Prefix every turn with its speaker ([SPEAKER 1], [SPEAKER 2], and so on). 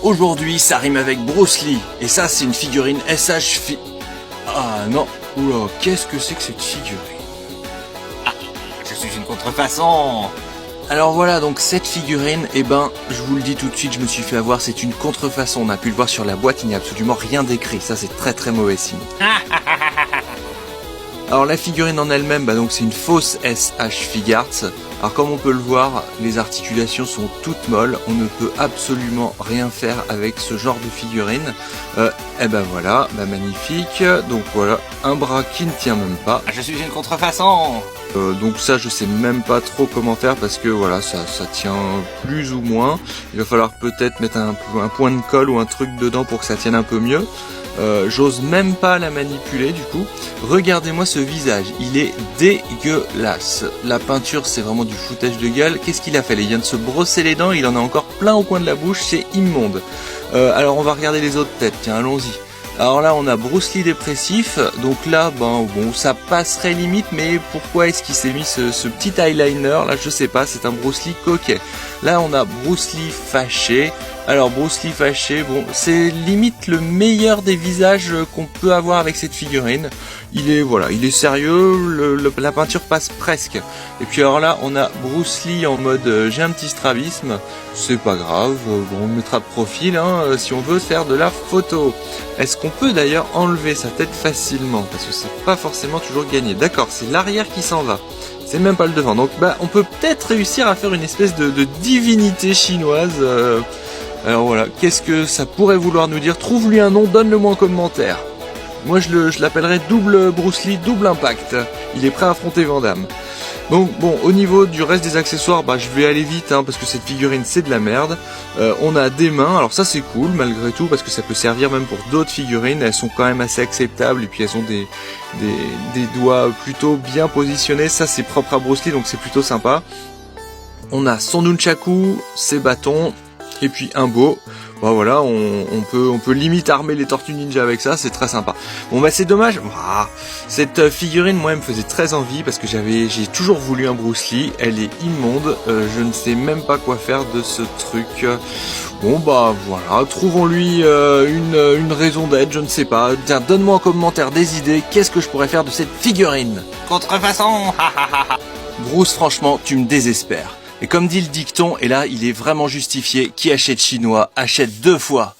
[SPEAKER 1] Aujourd'hui, ça rime avec Bruce Lee. Et ça, c'est une figurine SH. Ah non, oula, qu'est-ce que c'est que cette figurine?
[SPEAKER 2] Ah, je suis une contrefaçon.
[SPEAKER 1] Alors voilà, donc cette figurine, eh ben, je vous le dis tout de suite, je me suis fait avoir, c'est une contrefaçon. On a pu le voir sur la boîte, il n'y a absolument rien d'écrit. Ça, c'est très très mauvais signe. Alors la figurine en elle-même, bah donc c'est une fausse SH Figuarts. Alors comme on peut le voir, les articulations sont toutes molles, on ne peut absolument rien faire avec ce genre de figurine. Et ben voilà, bah magnifique. Donc voilà, un bras qui ne tient même pas.
[SPEAKER 2] Je suis une contrefaçon.
[SPEAKER 1] Donc ça je sais même pas trop comment faire parce que voilà ça tient plus ou moins. Il va falloir peut-être mettre un point de colle ou un truc dedans pour que ça tienne un peu mieux. J'ose même pas la manipuler du coup. Regardez-moi ce visage, il est dégueulasse. La peinture c'est vraiment du foutage de gueule. Qu'est-ce qu'il a fait? Il vient de se brosser les dents, il en a encore plein au coin de la bouche, c'est immonde. Alors on va regarder les autres têtes, tiens allons-y. Alors là on a Bruce Lee dépressif, donc là bon ça passerait limite, mais pourquoi est-ce qu'il s'est mis ce petit eyeliner là, je sais pas, c'est un Bruce Lee coquet. Là on a Bruce Lee fâché. Alors Bruce Lee fâché, bon c'est limite le meilleur des visages qu'on peut avoir avec cette figurine. Il est sérieux, la peinture passe presque. Et puis alors là on a Bruce Lee en mode j'ai un petit strabisme, c'est pas grave, on le mettra de profil si on veut faire de la photo. Est-ce qu'on peut d'ailleurs enlever sa tête facilement? Parce que c'est pas forcément toujours gagné. D'accord, c'est l'arrière qui s'en va. C'est même pas le devant. Donc on peut peut-être réussir à faire une espèce de divinité chinoise. Alors voilà, qu'est-ce que ça pourrait vouloir nous dire? Trouve-lui un nom, donne-le-moi en commentaire. Moi je l'appellerais double Bruce Lee, double impact. Il est prêt à affronter Van Damme. Donc bon, au niveau du reste des accessoires, je vais aller vite parce que cette figurine c'est de la merde. On a des mains, alors ça c'est cool malgré tout parce que ça peut servir même pour d'autres figurines. Elles sont quand même assez acceptables et puis elles ont des doigts plutôt bien positionnés. Ça c'est propre à Bruce Lee donc c'est plutôt sympa. On a son nunchaku, ses bâtons et puis un beau. Bon voilà, on peut limite armer les tortues ninja avec ça, c'est très sympa. Bon c'est dommage, cette figurine moi elle me faisait très envie parce que j'ai toujours voulu un Bruce Lee, elle est immonde, je ne sais même pas quoi faire de ce truc. Bon voilà, trouvons-lui une raison d'être, je ne sais pas. Tiens, donne-moi en commentaire des idées, qu'est-ce que je pourrais faire de cette figurine?
[SPEAKER 2] Contrefaçon.
[SPEAKER 1] Bruce, franchement, tu me désespères. Et comme dit le dicton, et là il est vraiment justifié, qui achète chinois achète deux fois.